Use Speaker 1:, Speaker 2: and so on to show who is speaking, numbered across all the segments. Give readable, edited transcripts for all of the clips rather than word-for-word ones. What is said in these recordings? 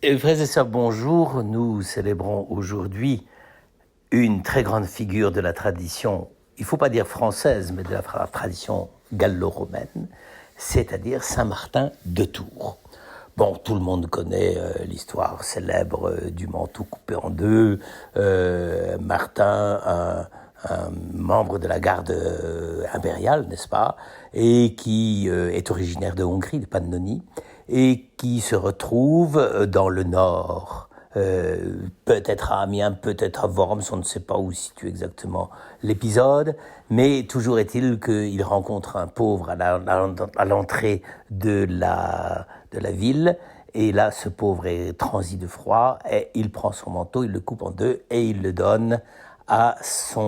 Speaker 1: Frères et sœurs, bonjour. Nous célébrons aujourd'hui une très grande figure de la tradition, il ne faut pas dire française, mais de la tradition gallo-romaine, c'est-à-dire Saint Martin de Tours. Bon, tout le monde connaît l'histoire célèbre du manteau coupé en deux. Martin, un membre de la garde impériale, n'est-ce pas, et qui est originaire de Hongrie, de Pannonie, et qui se retrouve dans le nord, peut-être à Amiens, peut-être à Worms, on ne sait pas où se situe exactement l'épisode, mais toujours est-il qu'il rencontre un pauvre à l'entrée de la ville, et là, ce pauvre est transi de froid, et il prend son manteau, il le coupe en deux, et il le donne à ce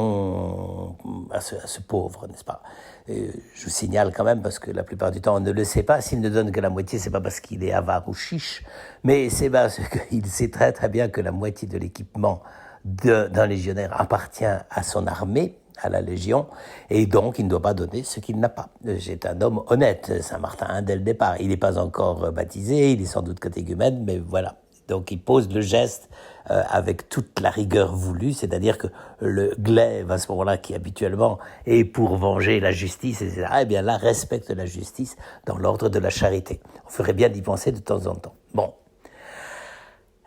Speaker 1: pauvre, n'est-ce pas? Je vous signale quand même, parce que la plupart du temps on ne le sait pas, s'il ne donne que la moitié, c'est pas parce qu'il est avare ou chiche, mais c'est parce qu'il sait très très bien que la moitié de l'équipement d'un légionnaire appartient à son armée, à la Légion, et donc il ne doit pas donner ce qu'il n'a pas. C'est un homme honnête, Saint-Martin, dès le départ. Il n'est pas encore baptisé, il est sans doute catéchumène, mais voilà. Donc il pose le geste avec toute la rigueur voulue, c'est-à-dire que le glaive, à ce moment-là, qui habituellement est pour venger la justice, etc., eh bien là, respecte la justice dans l'ordre de la charité. On ferait bien d'y penser de temps en temps. Bon.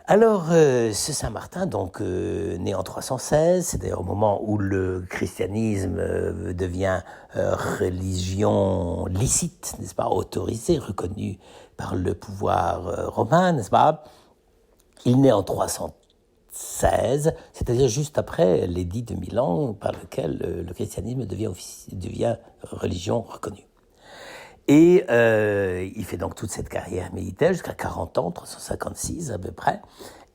Speaker 1: Alors, ce Saint-Martin, donc, né en 316, c'est d'ailleurs au moment où le christianisme devient religion licite, n'est-ce pas, autorisée, reconnue par le pouvoir romain, n'est-ce pas. Il naît en 316, c'est-à-dire juste après l'édit de Milan par lequel le christianisme devient religion reconnue. Et il fait donc toute cette carrière militaire jusqu'à 40 ans, 356 à peu près.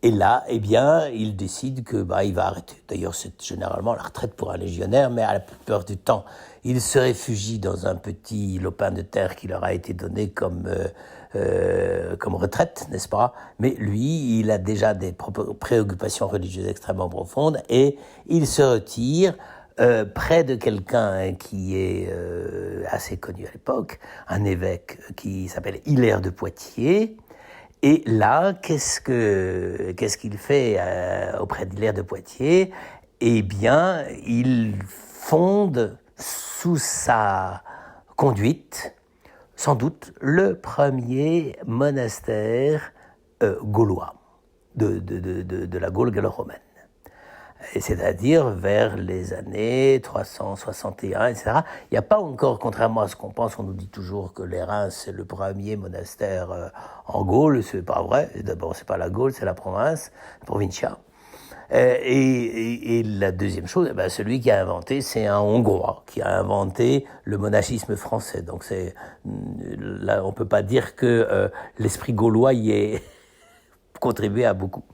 Speaker 1: Et là, eh bien, il décide que il va arrêter. D'ailleurs, c'est généralement la retraite pour un légionnaire, mais à la plupart du temps, il se réfugie dans un petit lopin de terre qui leur a été donné comme retraite, n'est-ce pas? Mais lui, il a déjà des préoccupations religieuses extrêmement profondes et il se retire près de quelqu'un qui est assez connu à l'époque, un évêque qui s'appelle Hilaire de Poitiers. Et là, qu'est-ce qu'il fait auprès d'Hilaire de Poitiers? Eh bien, il fonde sous sa conduite, sans doute, le premier monastère gaulois de la Gaule gallo-romaine. C'est-à-dire vers les années 361, etc. Il n'y a pas encore, contrairement à ce qu'on pense, on nous dit toujours que les Reims, c'est le premier monastère en Gaule. C'est pas vrai. D'abord, c'est pas la Gaule, c'est la province, la provincia. Et la deuxième chose, celui qui a inventé, c'est un Hongrois qui a inventé le monachisme français. Donc là, on peut pas dire que l'esprit gaulois y ait contribué à beaucoup.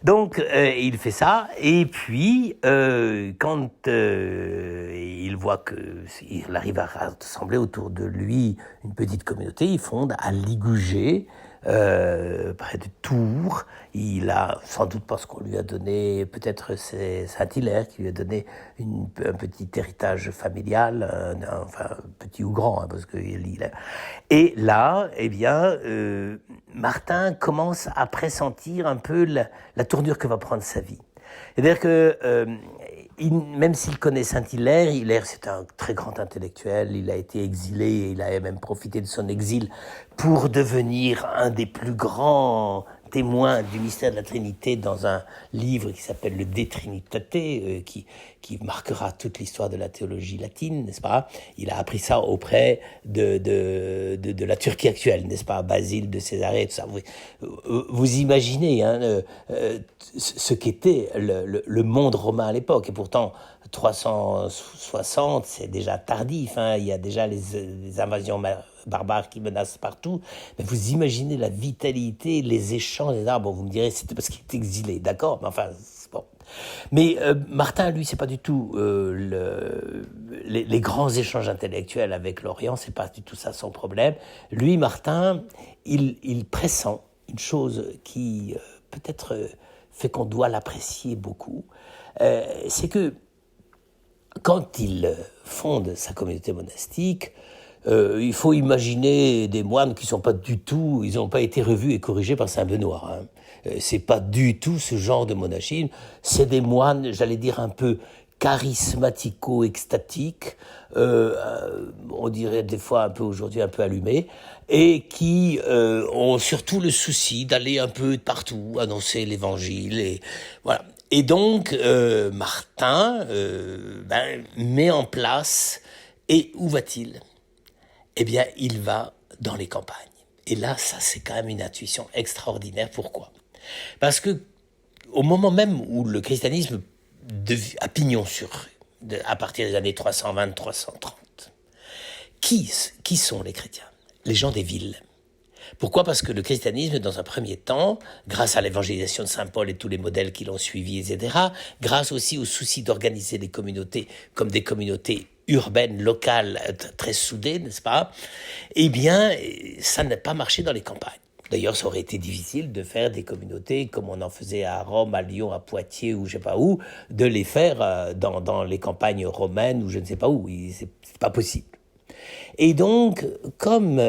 Speaker 1: Donc, il fait ça, et puis, quand il voit qu'il arrive à rassembler autour de lui une petite communauté, il fonde à Ligugé, près de Tours. Il a, sans doute parce qu'on lui a donné, peut-être c'est Saint-Hilaire qui lui a donné un petit héritage familial, enfin petit ou grand, parce que et là, eh bien, Martin commence à pressentir un peu la tournure que va prendre sa vie. C'est-à-dire que même s'il connaît Saint-Hilaire, Hilaire c'est un très grand intellectuel, il a été exilé, il a même profité de son exil pour devenir un des plus grands témoins du mystère de la Trinité dans un livre qui s'appelle le De Trinitate, qui marquera toute l'histoire de la théologie latine, n'est-ce pas? Il a appris ça auprès de la Turquie actuelle, n'est-ce pas? Basile de Césarée, tout ça. Vous imaginez ce qu'était le monde romain à l'époque, et pourtant 360, c'est déjà tardif, il y a déjà les invasions barbares qui menacent partout, mais vous imaginez la vitalité, les échanges, etc. Bon, vous me direz, c'était parce qu'il est exilé, d'accord, mais enfin, bon. Mais Martin, lui, c'est pas du tout les grands échanges intellectuels avec l'Orient, c'est pas du tout ça son problème. Lui, Martin, il pressent une chose qui peut-être fait qu'on doit l'apprécier beaucoup, c'est que quand il fonde sa communauté monastique, Il faut imaginer des moines qui sont pas du tout, ils n'ont pas été revus et corrigés par Saint Benoît. C'est pas du tout ce genre de monachisme. C'est des moines, j'allais dire un peu charismatico-extatiques, on dirait des fois un peu aujourd'hui un peu allumés, et qui ont surtout le souci d'aller un peu partout, annoncer l'évangile, et voilà. Et donc Martin met en place, et où va-t-il ? Eh bien, il va dans les campagnes. Et là, ça, c'est quand même une intuition extraordinaire. Pourquoi ? Parce que au moment même où le christianisme a pignon sur rue, à partir des années 320-330, qui sont les chrétiens ? Les gens des villes. Pourquoi ? Parce que le christianisme, dans un premier temps, grâce à l'évangélisation de saint Paul et tous les modèles qui l'ont suivi, etc., grâce aussi au souci d'organiser les communautés comme des communautés urbaines, locales, très soudées, n'est-ce pas ? Eh bien, ça n'a pas marché dans les campagnes. D'ailleurs, ça aurait été difficile de faire des communautés comme on en faisait à Rome, à Lyon, à Poitiers ou je ne sais pas où, de les faire dans les campagnes romaines ou je ne sais pas où. C'est pas possible. Et donc, comme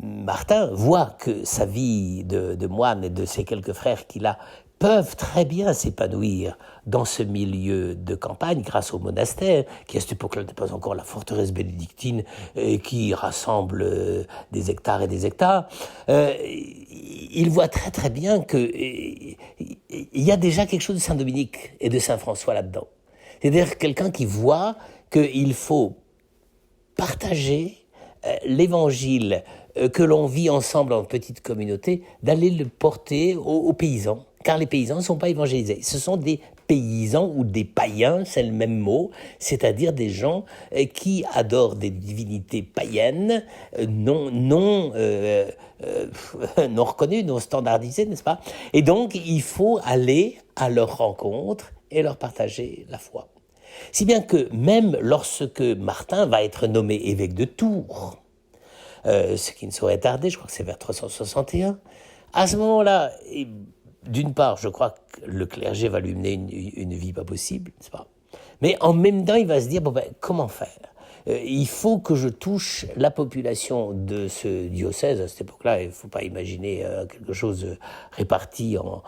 Speaker 1: Martin voit que sa vie de moine et de ses quelques frères qu'il a peuvent très bien s'épanouir dans ce milieu de campagne grâce au monastère, qui à cette époque-là n'est pas encore la forteresse bénédictine, qui rassemble des hectares et des hectares, il voit très très bien qu'il y a déjà quelque chose de Saint-Dominique et de Saint-François là-dedans. C'est-à-dire quelqu'un qui voit qu'il faut partager l'évangile que l'on vit ensemble en petite communauté, d'aller le porter aux paysans. Car les paysans ne sont pas évangélisés. Ce sont des paysans ou des païens, c'est le même mot, c'est-à-dire des gens qui adorent des divinités païennes, non reconnues, non standardisées, n'est-ce pas ? Et donc, il faut aller à leur rencontre et leur partager la foi. Si bien que même lorsque Martin va être nommé évêque de Tours, ce qui ne saurait tarder, je crois que c'est vers 361, à ce moment-là, d'une part, je crois que le clergé va lui mener une vie pas possible, n'est-ce pas ? Mais en même temps, il va se dire, comment faire ? Il faut que je touche la population de ce diocèse. À cette époque-là, il ne faut pas imaginer quelque chose réparti en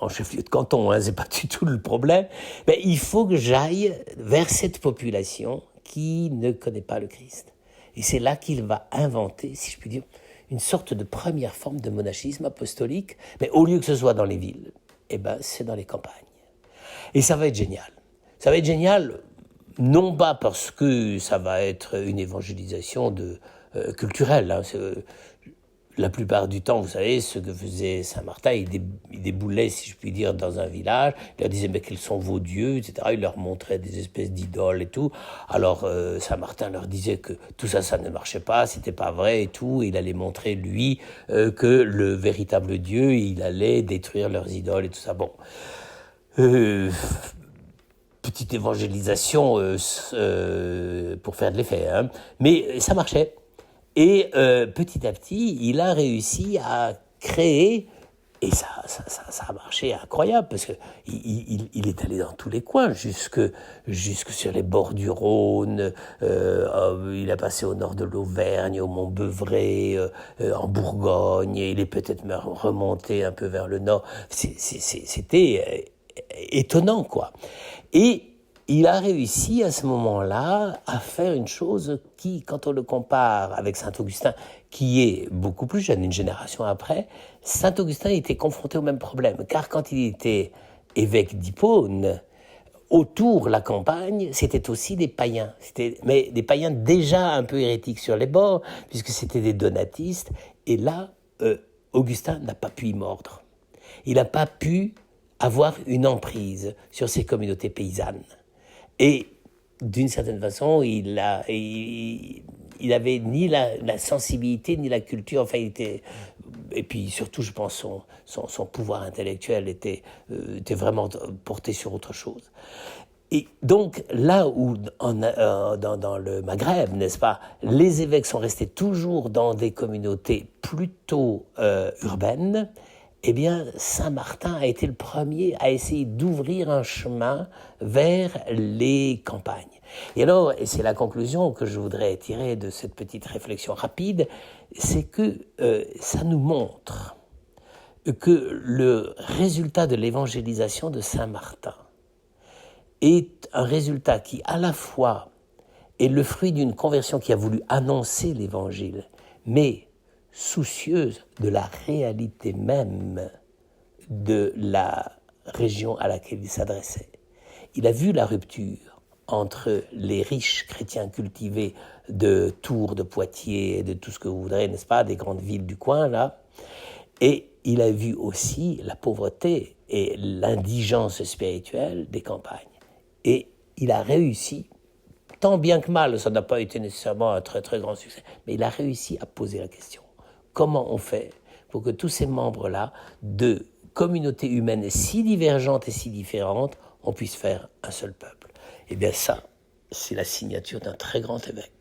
Speaker 1: chef-lieu de canton, c'est pas du tout le problème. Mais il faut que j'aille vers cette population qui ne connaît pas le Christ. Et c'est là qu'il va inventer, si je puis dire, une sorte de première forme de monachisme apostolique, mais au lieu que ce soit dans les villes, c'est dans les campagnes. Et ça va être génial. Ça va être génial, non pas parce que ça va être une évangélisation culturelle. La plupart du temps, vous savez, ce que faisait Saint-Martin, il déboulait, si je puis dire, dans un village, il leur disait, mais quels sont vos dieux, etc. Il leur montrait des espèces d'idoles et tout. Alors, Saint-Martin leur disait que tout ça, ça ne marchait pas, c'était pas vrai et tout. Il allait montrer, lui, que le véritable Dieu, il allait détruire leurs idoles et tout ça. Bon. Petite évangélisation pour faire de l'effet, mais ça marchait. Et petit à petit, il a réussi à créer, et ça a marché incroyable, parce qu'il est allé dans tous les coins, jusque sur les bords du Rhône, il a passé au nord de l'Auvergne, au Mont-Beuvray, en Bourgogne, et il est peut-être même remonté un peu vers le nord. C'était étonnant, quoi. Et il a réussi à ce moment-là à faire une chose qui, quand on le compare avec Saint-Augustin, qui est beaucoup plus jeune, une génération après, Saint-Augustin était confronté au même problème. Car quand il était évêque d'Hippone, autour de la campagne, c'était aussi des païens. Mais des païens déjà un peu hérétiques sur les bords, puisque c'était des donatistes. Et là, Augustin n'a pas pu y mordre. Il n'a pas pu avoir une emprise sur ces communautés paysannes. Et d'une certaine façon, il avait ni la sensibilité ni la culture. Enfin, et puis surtout, je pense, son pouvoir intellectuel était vraiment porté sur autre chose. Et donc, là où, dans le Maghreb, n'est-ce pas, les évêques sont restés toujours dans des communautés plutôt urbaines, eh bien, Saint-Martin a été le premier à essayer d'ouvrir un chemin vers les campagnes. Et alors, et c'est la conclusion que je voudrais tirer de cette petite réflexion rapide, c'est que ça nous montre que le résultat de l'évangélisation de Saint-Martin est un résultat qui, à la fois, est le fruit d'une conversion qui a voulu annoncer l'évangile, mais soucieuse de la réalité même de la région à laquelle il s'adressait. Il a vu la rupture entre les riches chrétiens cultivés de Tours, de Poitiers, et de tout ce que vous voudrez, n'est-ce pas, des grandes villes du coin, là, et il a vu aussi la pauvreté et l'indigence spirituelle des campagnes. Et il a réussi, tant bien que mal, ça n'a pas été nécessairement un très très grand succès, mais il a réussi à poser la question. Comment on fait pour que tous ces membres-là, de communautés humaines si divergentes et si différentes, on puisse faire un seul peuple? Eh bien ça, c'est la signature d'un très grand évêque.